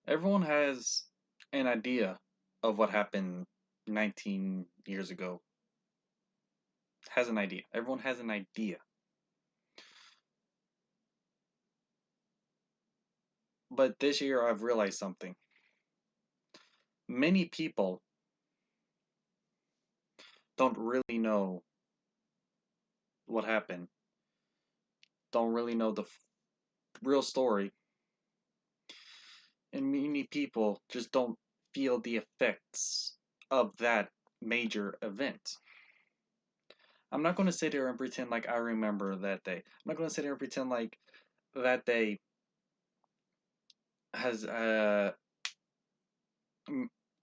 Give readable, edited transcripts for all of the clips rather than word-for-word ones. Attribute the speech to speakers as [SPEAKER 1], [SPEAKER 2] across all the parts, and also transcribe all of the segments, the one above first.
[SPEAKER 1] Everyone has an idea of what happened 19 years ago. Has an idea. Everyone has an idea. But this year I've realized something. Many people don't really know what happened, don't really know the real story, and many people just don't feel the effects of that major event. I'm not going to sit here and pretend like I remember that day. I'm not going to sit here and pretend like that day has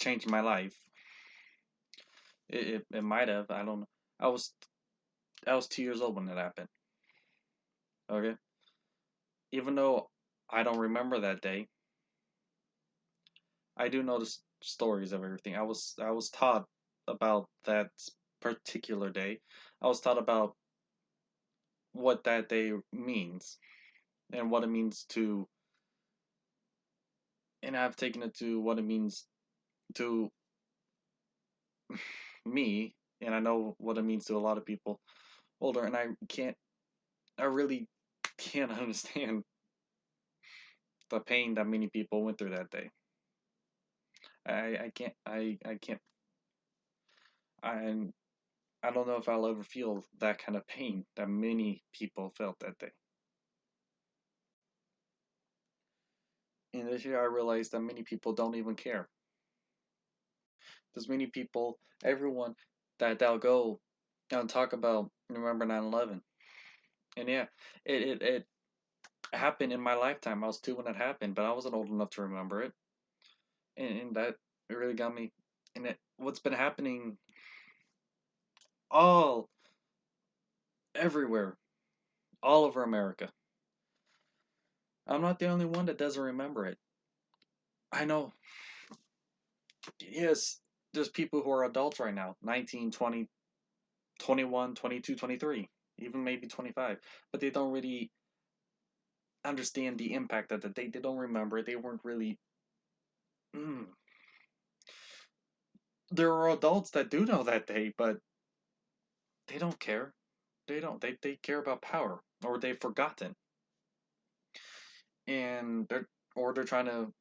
[SPEAKER 1] changed my life. It might have. I don't know. I was I was 2 years old when it happened. Okay, even though I don't remember that day, I do know the stories of everything. I was taught about that particular day. I was taught about what that day means and what it means to, and I've taken it to what it means to me, and I know what it means to a lot of people older, and I really can't understand the pain that many people went through that day. I can't I I don't know if I'll ever feel that kind of pain that many people felt that day. And this year I realized that many people don't even care. There's many people, everyone that'll go and talk about remember 9/11. And yeah, it happened in my lifetime. I was two when it happened, but I wasn't old enough to remember it. And that really got me. And what's been happening all everywhere, all over America. I'm not the only one that doesn't remember it. I know, yes, there's people who are adults right now, 19, 20, 21, 22, 23, even maybe 25, but they don't really understand the impact of the day. They don't remember it. They weren't really. Mm. There are adults that do know that day, but they don't care. They don't. They care about power, or they've forgotten, and they're trying to.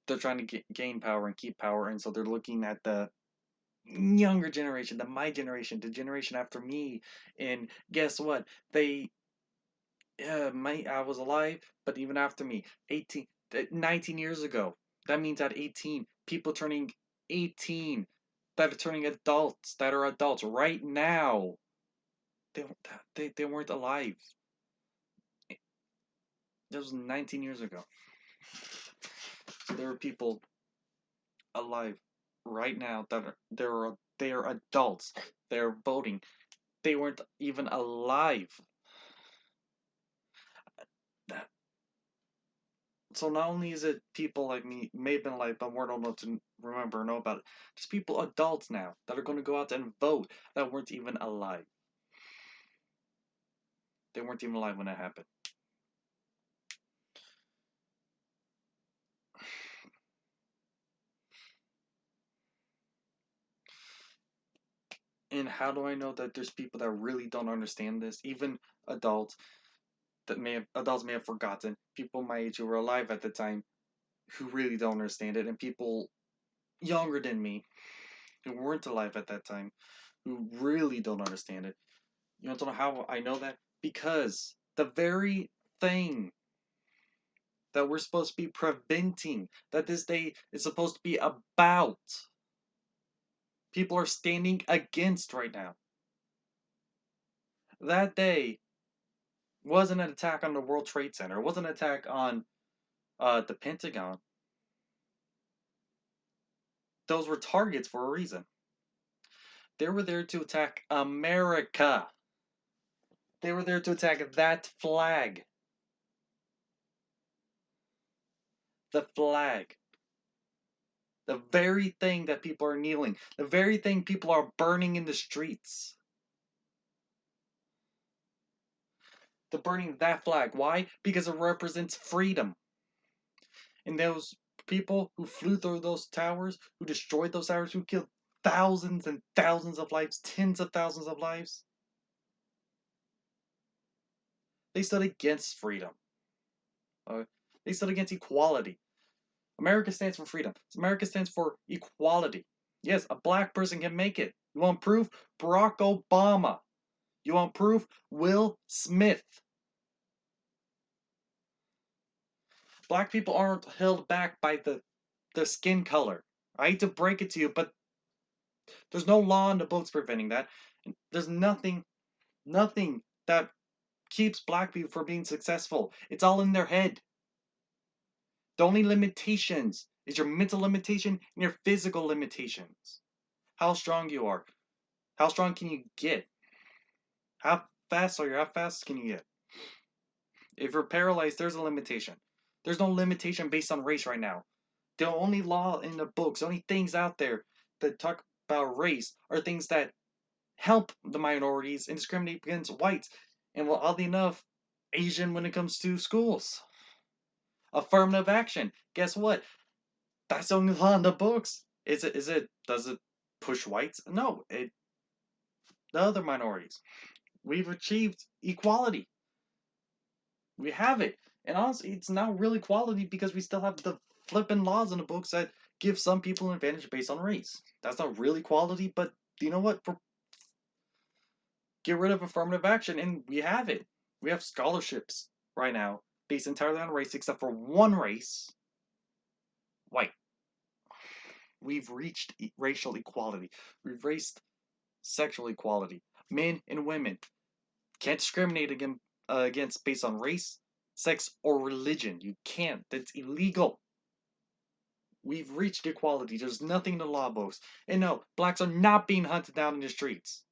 [SPEAKER 1] They're trying to gain power and keep power, and so they're looking at the younger generation, my generation, the generation after me, and guess what? They, I was alive, but even after me, 18, 19 years ago. That means at 18, people turning 18, that are turning adults, that are adults right now, they they weren't alive. That was 19 years ago. So there are people alive right now that they're adults. They're voting. They weren't even alive. That So not only is it people like me, may have been alive, but weren't old enough to remember or know about it. There's people, adults now, that are going to go out and vote that weren't even alive. They weren't even alive when that happened. And how do I know that there's people that really don't understand this? Even adults adults may have forgotten. People my age who were alive at the time who really don't understand it, and people younger than me who weren't alive at that time who really don't understand it. You want to know how I know that? Because the very thing that we're supposed to be preventing, that this day is supposed to be about, people are standing against right now. That day wasn't an attack on the World Trade Center. It wasn't an attack on the Pentagon. Those were targets for a reason. They were there to attack America. They were there to attack that flag. The flag. The very thing that people are kneeling. The very thing people are burning in the streets. They're burning that flag. Why? Because it represents freedom. And those people who flew through those towers, who destroyed those towers, who killed thousands and thousands of lives, tens of thousands of lives, they stood against freedom. They stood against equality. America stands for freedom. America stands for equality. Yes, a black person can make it. You want proof? Barack Obama. You want proof? Will Smith. Black people aren't held back by their skin color. I hate to break it to you, but there's no law in the books preventing that. There's nothing that keeps black people from being successful. It's all in their head. The only limitations is your mental limitation and your physical limitations. How strong you are. How strong can you get? How fast are you? How fast can you get? If you're paralyzed, there's a limitation. There's no limitation based on race right now. The only law in the books, the only things out there that talk about race are things that help the minorities and discriminate against whites. And well, oddly enough, Asian when it comes to schools. Affirmative action. Guess what? That's the only law in the books. Does it push whites? No, the other minorities. We've achieved equality. We have it. And honestly, it's not really equality because we still have the flipping laws in the books that give some people an advantage based on race. That's not really equality, but you know what? Get rid of affirmative action and we have it. We have scholarships right now based entirely on race except for one race, white. We've reached racial equality. We've reached sexual equality. Men and women can't discriminate against based on race, sex, or religion. You can't. That's illegal. We've reached equality. There's nothing in the law books. And no, blacks are not being hunted down in the streets.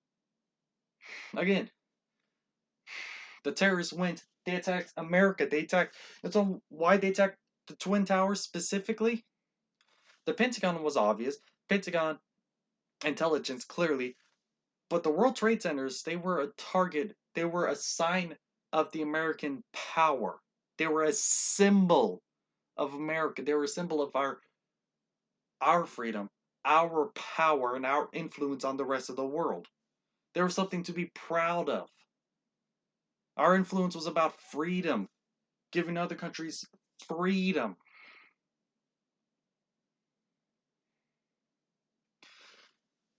[SPEAKER 1] Again, the terrorists went. They attacked America. That's why they attacked the Twin Towers specifically. The Pentagon was obvious. Pentagon intelligence clearly. But the World Trade Centers, they were a target. They were a sign of the American power. They were a symbol of America. They were a symbol of our freedom, our power, and our influence on the rest of the world. They were something to be proud of. Our influence was about freedom, giving other countries freedom.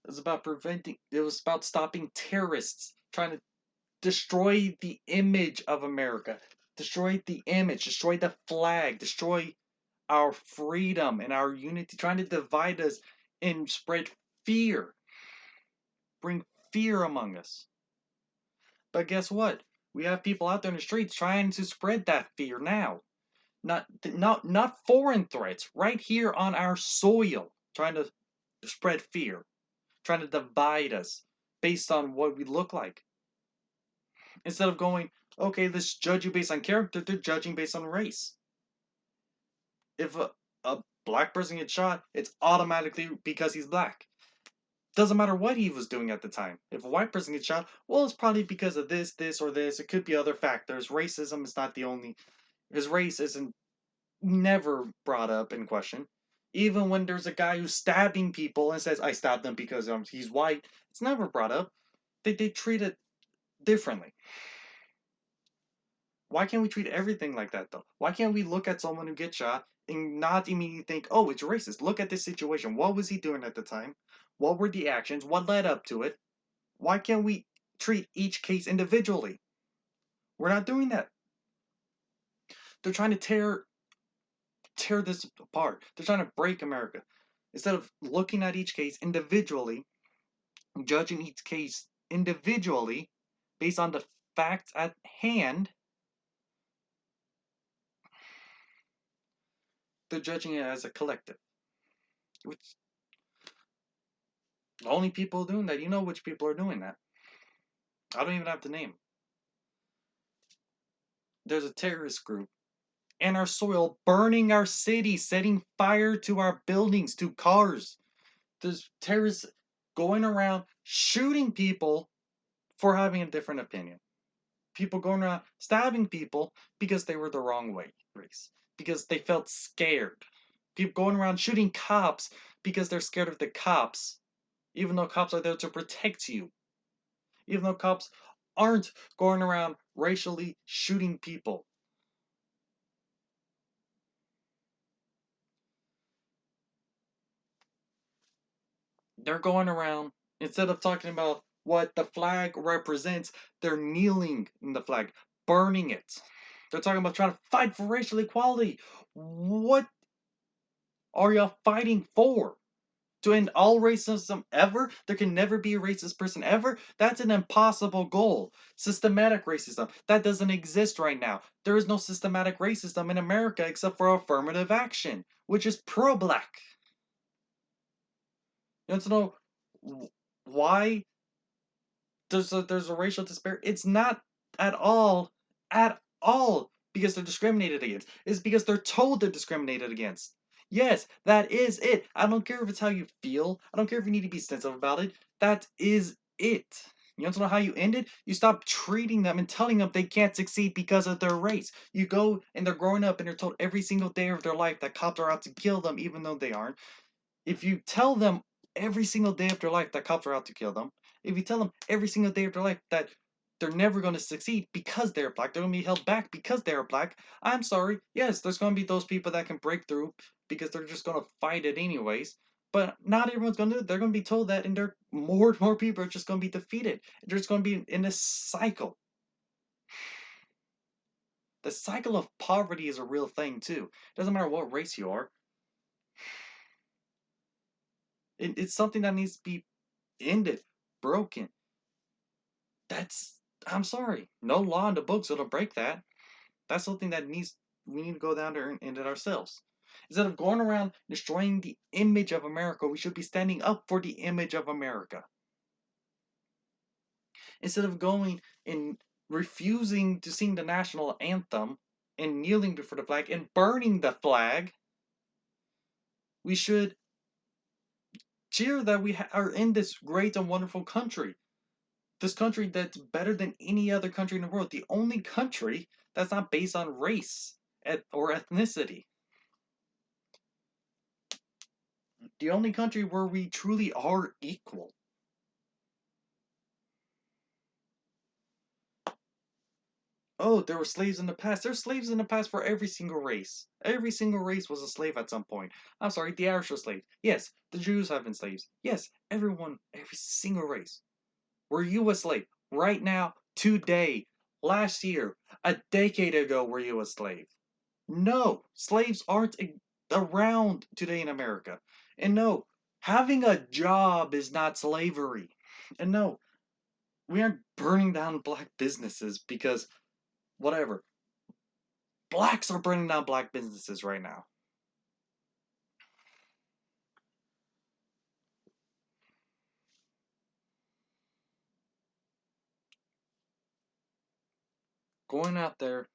[SPEAKER 1] It was about stopping terrorists trying to destroy the image of America, destroy the image, destroy the flag, destroy our freedom and our unity, trying to divide us and spread fear, bring fear among us. But guess what? We have people out there in the streets trying to spread that fear now. Not foreign threats, right here on our soil, trying to spread fear, trying to divide us based on what we look like. Instead of going, okay, let's judge you based on character, they're judging based on race. If a black person gets shot, it's automatically because he's black. Doesn't matter what he was doing at the time. If a white person gets shot, well, it's probably because of this, or this. It could be other factors. Racism is not the only. His race isn't never brought up in question. Even when there's a guy who's stabbing people and says, I stabbed them because he's white, it's never brought up. They treat it differently. Why can't we treat everything like that, though? Why can't we look at someone who gets shot and not immediately think, oh, it's racist? Look at this situation. What was he doing at the time? What were the actions? What led up to it? Why can't we treat each case individually? We're not doing that. They're trying to tear this apart. They're trying to break America. Instead of looking at each case individually, judging each case individually based on the facts at hand, they're judging it as a collective. Which the only people doing that, you know which people are doing that. I don't even have to name. There's a terrorist group in our soil burning our city, setting fire to our buildings, to cars. There's terrorists going around shooting people for having a different opinion. People going around stabbing people because they were the wrong race, because they felt scared. People going around shooting cops because they're scared of the cops, even though cops are there to protect you. Even though cops aren't going around racially shooting people. They're going around, instead of talking about what the flag represents, they're kneeling in the flag, burning it. They're talking about trying to fight for racial equality. What are y'all fighting for? To end all racism ever? There can never be a racist person ever? That's an impossible goal. Systematic racism. That doesn't exist right now. There is no systematic racism in America except for affirmative action, which is pro black. You want to know why there's a racial disparity? It's not at all because they're discriminated against. It's because they're told they're discriminated against. Yes, that is it. I don't care if it's how you feel. I don't care if you need to be sensitive about it. That is it. You want to know how you end it? You stop treating them and telling them they can't succeed because of their race. You go and they're growing up and they're told every single day of their life that cops are out to kill them even though they aren't. If you tell them every single day of their life that cops are out to kill them, if you tell them every single day of their life that they're never going to succeed because they're black, they're going to be held back because they're black, I'm sorry. Yes, there's going to be those people that can break through because they're just going to fight it anyways. But not everyone's going to do it. They're going to be told that, and more and more people are just going to be defeated. They're just going to be in this cycle. The cycle of poverty is a real thing, too. It doesn't matter what race you are. It's something that needs to be ended, broken. I'm sorry, no law in the books that'll break that. That's something that we need to go down there and end it ourselves. Instead of going around destroying the image of America, we should be standing up for the image of America. Instead of going and refusing to sing the national anthem and kneeling before the flag and burning the flag, we should cheer that we are in this great and wonderful country. This country that's better than any other country in the world. The only country that's not based on race or ethnicity. The only country where we truly are equal. Oh, there were slaves in the past. There's slaves in the past for every single race. Every single race was a slave at some point. I'm sorry, the Irish were slaves. Yes, the Jews have been slaves. Yes, everyone, every single race. Were you a slave? Right now, today, last year, a decade ago, were you a slave? No, slaves aren't around today in America. And no, having a job is not slavery. And no, we aren't burning down black businesses because whatever. Blacks are burning down black businesses right now. Going out there,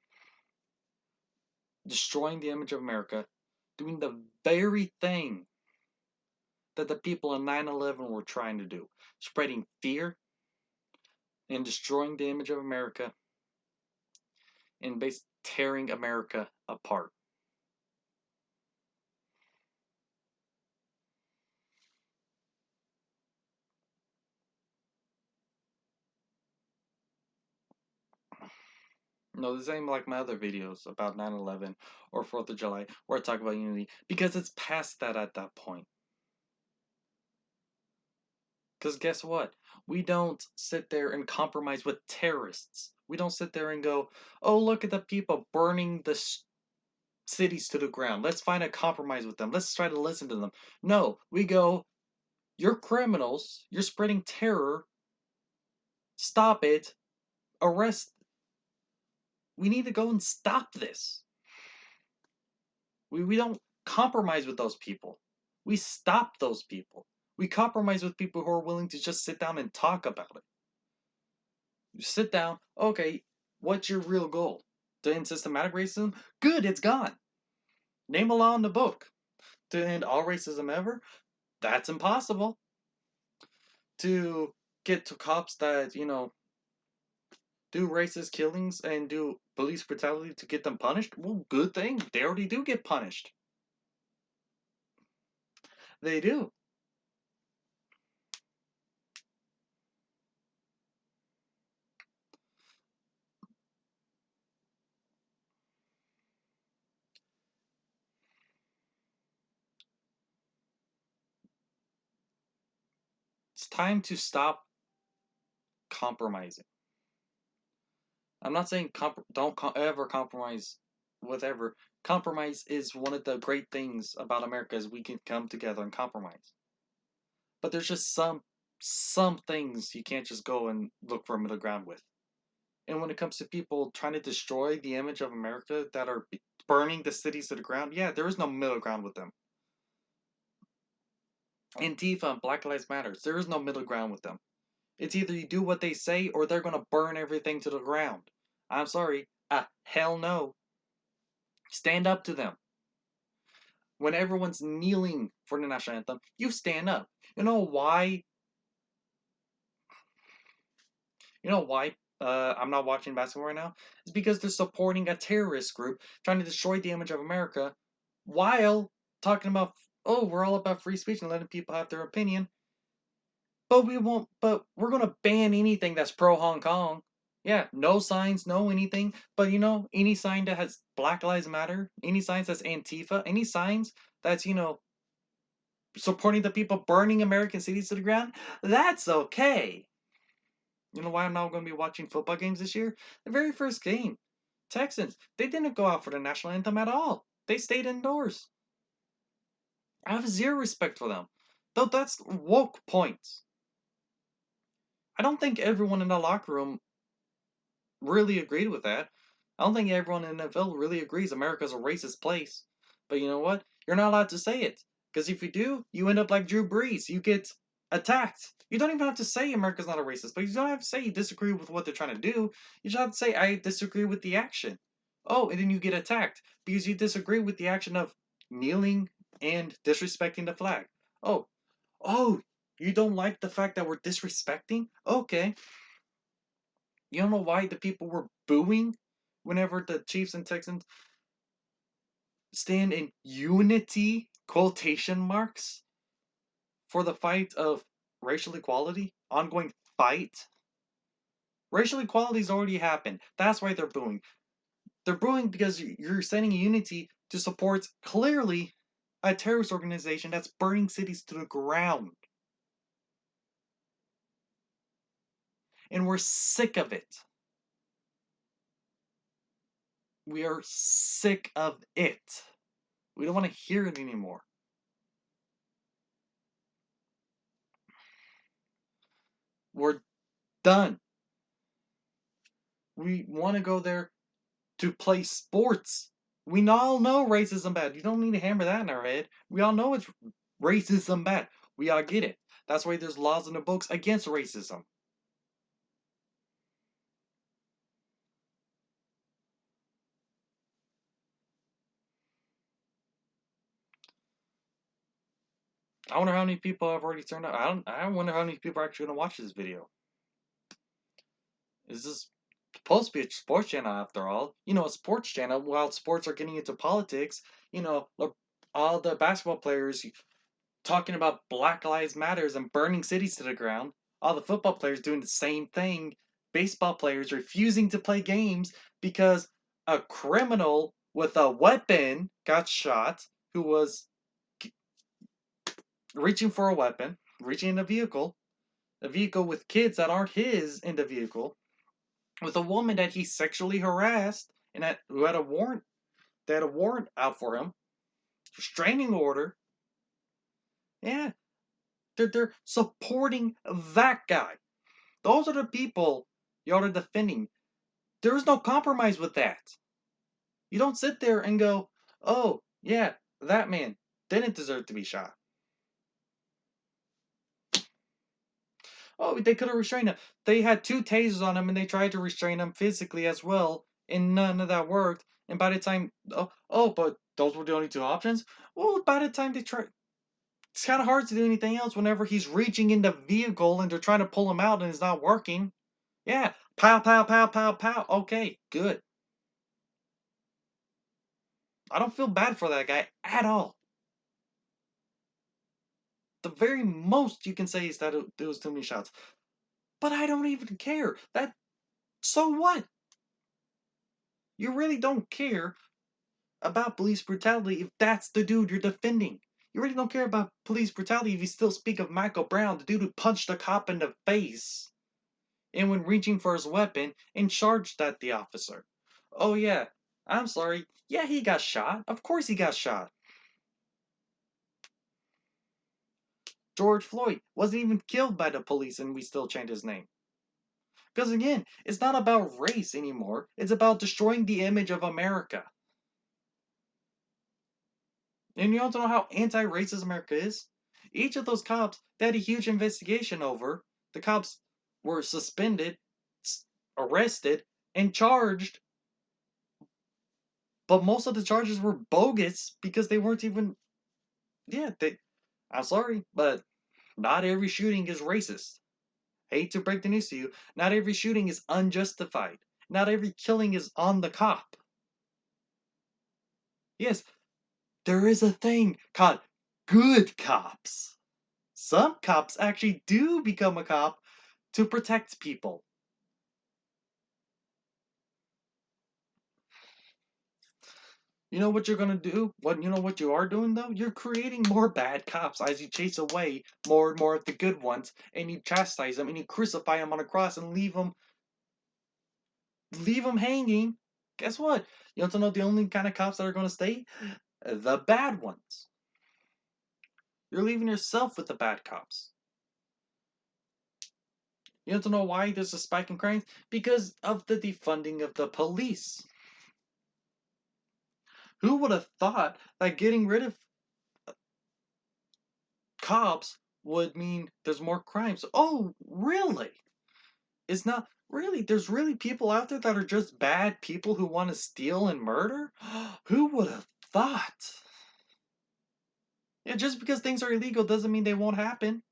[SPEAKER 1] destroying the image of America, doing the very thing that the people in 9/11 were trying to do, spreading fear and destroying the image of America and basically tearing America apart. No, this ain't like my other videos about 9/11 or 4th of July where I talk about unity because it's past that at that point. Because guess what? We don't sit there and compromise with terrorists. We don't sit there and go, oh, look at the people burning the cities to the ground. Let's find a compromise with them. Let's try to listen to them. No, we go, you're criminals. You're spreading terror. Stop it. Arrest. We need to go and stop this. We don't compromise with those people. We stop those people. We compromise with people who are willing to just sit down and talk about it. You sit down, okay, what's your real goal? To end systematic racism? Good, it's gone. Name a law in the book. To end all racism ever? That's impossible. To get to cops that, do racist killings and do police brutality to get them punished? Well, good thing. They already do get punished. They do. It's time to stop compromising. I'm not saying don't ever compromise whatever. Compromise is one of the great things about America is we can come together and compromise. But there's just some things you can't just go and look for a middle ground with. And when it comes to people trying to destroy the image of America that are burning the cities to the ground, yeah, there is no middle ground with them. Antifa and Black Lives Matter, there is no middle ground with them. It's either you do what they say or they're gonna burn everything to the ground. I'm sorry, hell no. Stand up to them. When everyone's kneeling for the national anthem, you stand up. You know why? You know why I'm not watching basketball right now? It's because they're supporting a terrorist group trying to destroy the image of America while talking about, oh, we're all about free speech and letting people have their opinion. But we're gonna ban anything that's pro Hong Kong. Yeah, no signs, no anything. But any sign that has Black Lives Matter, any signs that's Antifa, any signs that's, supporting the people burning American cities to the ground, that's okay. You know why I'm not going to be watching football games this year? The very first game, Texans, they didn't go out for the national anthem at all. They stayed indoors. I have zero respect for them. Though that's woke points. I don't think everyone in the locker room really agreed with that. I don't think everyone in the NFL really agrees America's a racist place. But you know what? You're not allowed to say it. Because if you do, you end up like Drew Brees. You get attacked. You don't even have to say America's not a racist, but you don't have to say you disagree with what they're trying to do. You just have to say, I disagree with the action. Oh, and then you get attacked because you disagree with the action of kneeling and disrespecting the flag. Oh, oh, you don't like the fact that we're disrespecting? Okay, you don't know why the people were booing whenever the Chiefs and Texans stand in unity, quotation marks, for the fight of racial equality? Ongoing fight? Racial equality's already happened. That's why they're booing. They're booing because you're sending unity to support clearly a terrorist organization that's burning cities to the ground. And we're sick of it. We are sick of it. We don't want to hear it anymore. We're done. We want to go there to play sports. We all know racism bad. You don't need to hammer that in our head. We all know it's racism bad. We all get it. That's why there's laws in the books against racism. I wonder how many people have already turned out. I wonder how many people are actually gonna watch this video. Is this supposed to be a sports channel after all? A sports channel. While sports are getting into politics, all the basketball players talking about Black Lives Matters and burning cities to the ground. All the football players doing the same thing. Baseball players refusing to play games because a criminal with a weapon got shot who was reaching for a weapon, reaching in a vehicle with kids that aren't his in the vehicle, with a woman that he sexually harassed and who had a warrant. They had a warrant out for him, restraining order. Yeah, they're supporting that guy. Those are the people y'all are defending. There is no compromise with that. You don't sit there and go, oh, yeah, that man didn't deserve to be shot. Oh, they could have restrained him. They had 2 tasers on him and they tried to restrain him physically as well, and none of that worked. And by the time, but those were the only 2 options? Well, by the time they tried, it's kind of hard to do anything else whenever he's reaching in the vehicle and they're trying to pull him out and it's not working. Yeah, Pow, pow, pow, pow, pow. Okay, good. I don't feel bad for that guy at all. The very most you can say is that it was too many shots. But I don't even care. So what? You really don't care about police brutality if that's the dude you're defending. You really don't care about police brutality if you still speak of Michael Brown, the dude who punched a cop in the face and when reaching for his weapon and charged at the officer. Oh yeah, I'm sorry. Yeah, he got shot. Of course he got shot. George Floyd wasn't even killed by the police and we still chant his name. Because again, it's not about race anymore. It's about destroying the image of America. And you also know how anti-racist America is? Each of those cops, they had a huge investigation over. The cops were suspended, arrested, and charged. But most of the charges were bogus because they weren't even. Yeah, I'm sorry, but not every shooting is racist. Hate to break the news to you, not every shooting is unjustified. Not every killing is on the cop. Yes, there is a thing called good cops. Some cops actually do become a cop to protect people. You know what you're gonna do? You know what you are doing though? You're creating more bad cops as you chase away more and more of the good ones, and you chastise them and you crucify them on a cross and leave them hanging. Guess what? You want to know the only kind of cops that are gonna stay? The bad ones. You're leaving yourself with the bad cops. You want to know why there's a spike in crimes? Because of the defunding of the police. Who would have thought that getting rid of cops would mean there's more crimes? Oh, really? It's not really. There's really people out there that are just bad people who want to steal and murder? Who would have thought? Yeah, just because things are illegal doesn't mean they won't happen.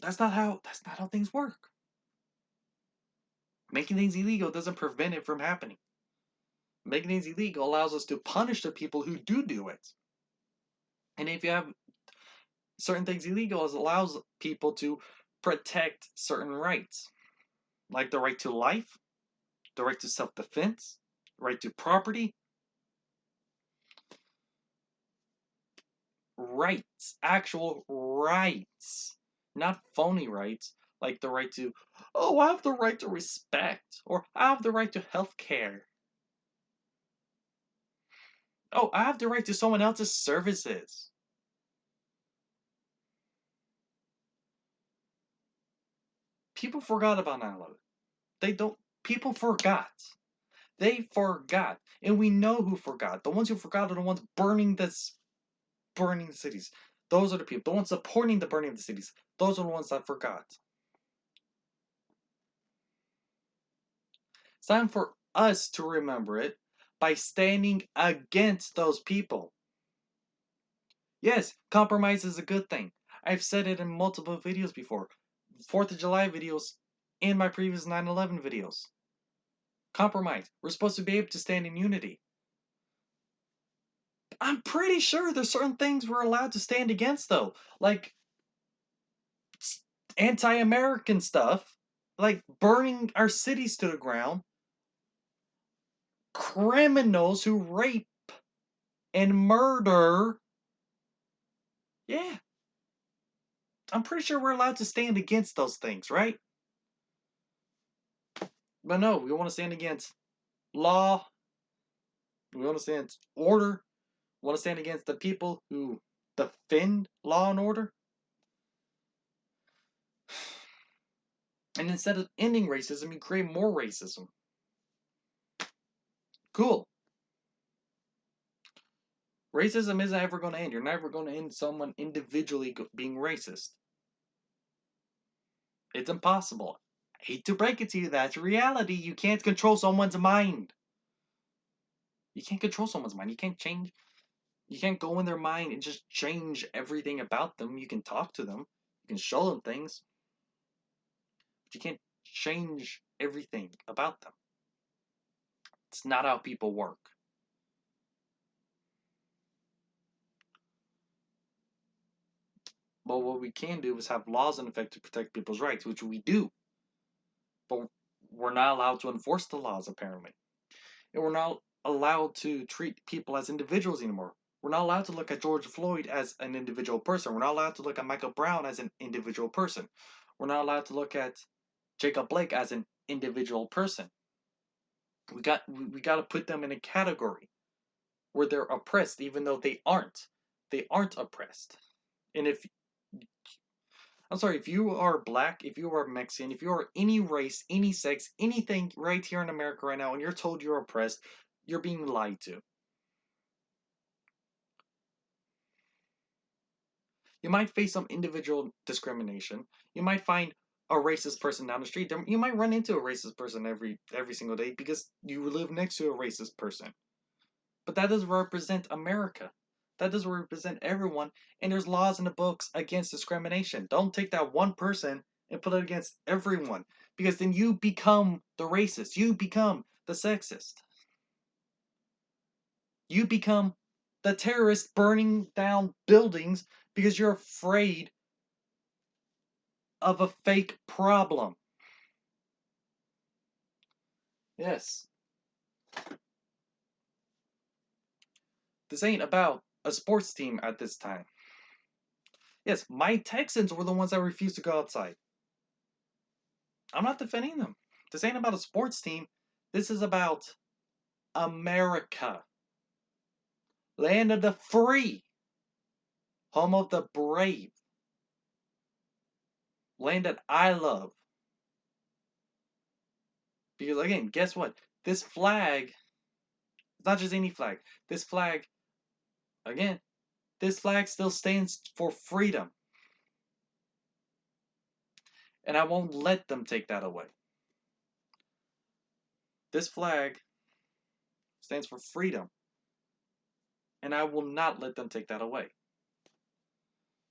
[SPEAKER 1] That's not how things work. Making things illegal doesn't prevent it from happening. Making things illegal allows us to punish the people who do it. And if you have certain things illegal, it allows people to protect certain rights, like the right to life, the right to self-defense, right to property, rights, actual rights, not phony rights, like the right to, oh, I have the right to respect, or I have the right to health care. Oh, I have the right to someone else's services. People forgot about 9/11. They don't, people forgot. They forgot. And we know who forgot. The ones who forgot are the ones burning the cities. Those are the people. The ones supporting the burning of the cities. Those are the ones that forgot. It's time for us to remember it by standing against those people. Yes, compromise is a good thing. I've said it in multiple videos before. 4th of July videos and my previous 9/11 videos. Compromise. We're supposed to be able to stand in unity. I'm pretty sure there's certain things we're allowed to stand against though. Like anti-American stuff, like burning our cities to the ground, criminals who rape and murder. Yeah, I'm pretty sure we're allowed to stand against those things, right? But no, we want to stand against law. We want to stand against order. We want to stand against the people who defend law and order. And instead of ending racism, you create more racism. Cool. Racism isn't ever going to end. You're never going to end someone individually being racist. It's impossible. I hate to break it to you, that's reality. You can't control someone's mind. You can't control someone's mind. You can't go in their mind and just change everything about them. You can talk to them. You can show them things. You can't change everything about them. It's not how people work. But what we can do is have laws in effect to protect people's rights, which we do. But we're not allowed to enforce the laws, apparently. And we're not allowed to treat people as individuals anymore. We're not allowed to look at George Floyd as an individual person. We're not allowed to look at Michael Brown as an individual person. We're not allowed to look at Jacob Blake as an individual person. We got to put them in a category where they're oppressed, even though they aren't. They aren't oppressed. And if you are black, if you are Mexican, if you are any race, any sex, anything right here in America right now, and you're told you're oppressed, you're being lied to. You might face some individual discrimination. You might find a racist person down the street. You might run into a racist person every single day because you live next to a racist person. But that doesn't represent America. That doesn't represent everyone. And there's laws in the books against discrimination. Don't take that one person and put it against everyone, because then you become the racist. You become the sexist. You become the terrorist burning down buildings because you're afraid of a fake problem. Yes. This ain't about a sports team at this time. Yes, my Texans were the ones that refused to go outside. I'm not defending them. This ain't about a sports team. This is about America. Land of the free. Home of the brave. Land that I love. Because again, guess what? This flag, it's not just any flag. This flag, again, this flag still stands for freedom. And I won't let them take that away. This flag stands for freedom. And I will not let them take that away.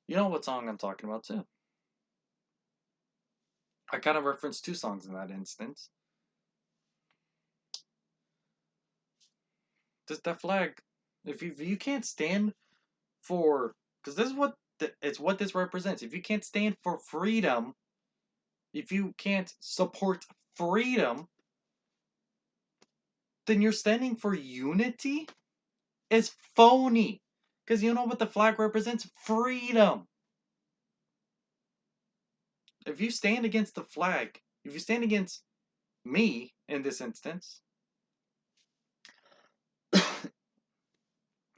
[SPEAKER 1] You know what song I'm talking about, too. I kind of referenced two songs in that instance. Just that flag, if you can't stand for, because this is what this represents. If you can't stand for freedom, if you can't support freedom, then you're standing for unity? It's phony. Because you know what the flag represents? Freedom. If you stand against the flag, if you stand against me in this instance,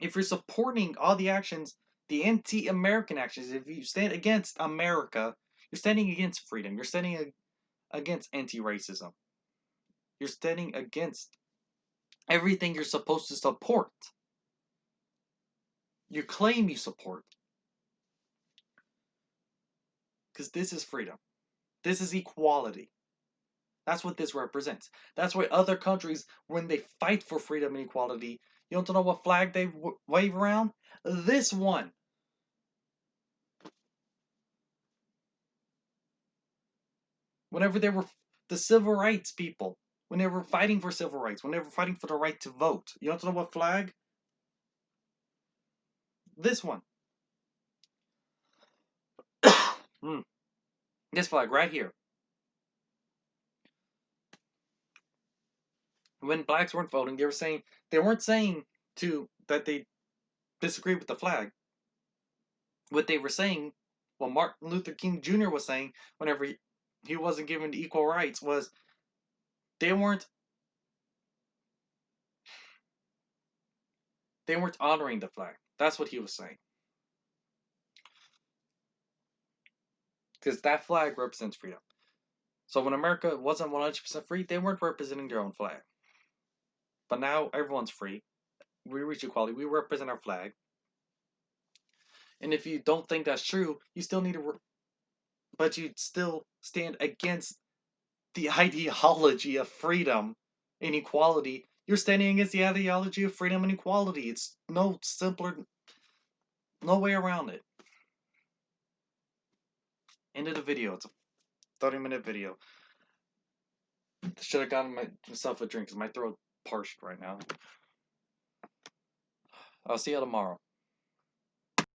[SPEAKER 1] if you're supporting all the actions, the anti-American actions, if you stand against America, you're standing against freedom. You're standing against anti-racism. You're standing against everything you're supposed to support. You claim you support. Because this is freedom. This is equality. That's what this represents. That's why other countries, when they fight for freedom and equality, you want to know what flag they wave around? This one. Whenever they were the civil rights people, when they were fighting for civil rights, when they were fighting for the right to vote, you want to know what flag? This one. This flag right here. When blacks weren't voting, they weren't saying that they disagree with the flag. What they were saying, what Martin Luther King Jr. was saying whenever he wasn't given equal rights, was they weren't honoring the flag. That's what he was saying. Because that flag represents freedom. So when America wasn't 100% free, they weren't representing their own flag. But now everyone's free. We reach equality. We represent our flag. And if you don't think that's true, you still need to, but you still stand against the ideology of freedom and equality. You're standing against the ideology of freedom and equality. It's no way around it. End of the video. 30-minute video. Should have gotten myself a drink because my throat parched right now. I'll see you tomorrow.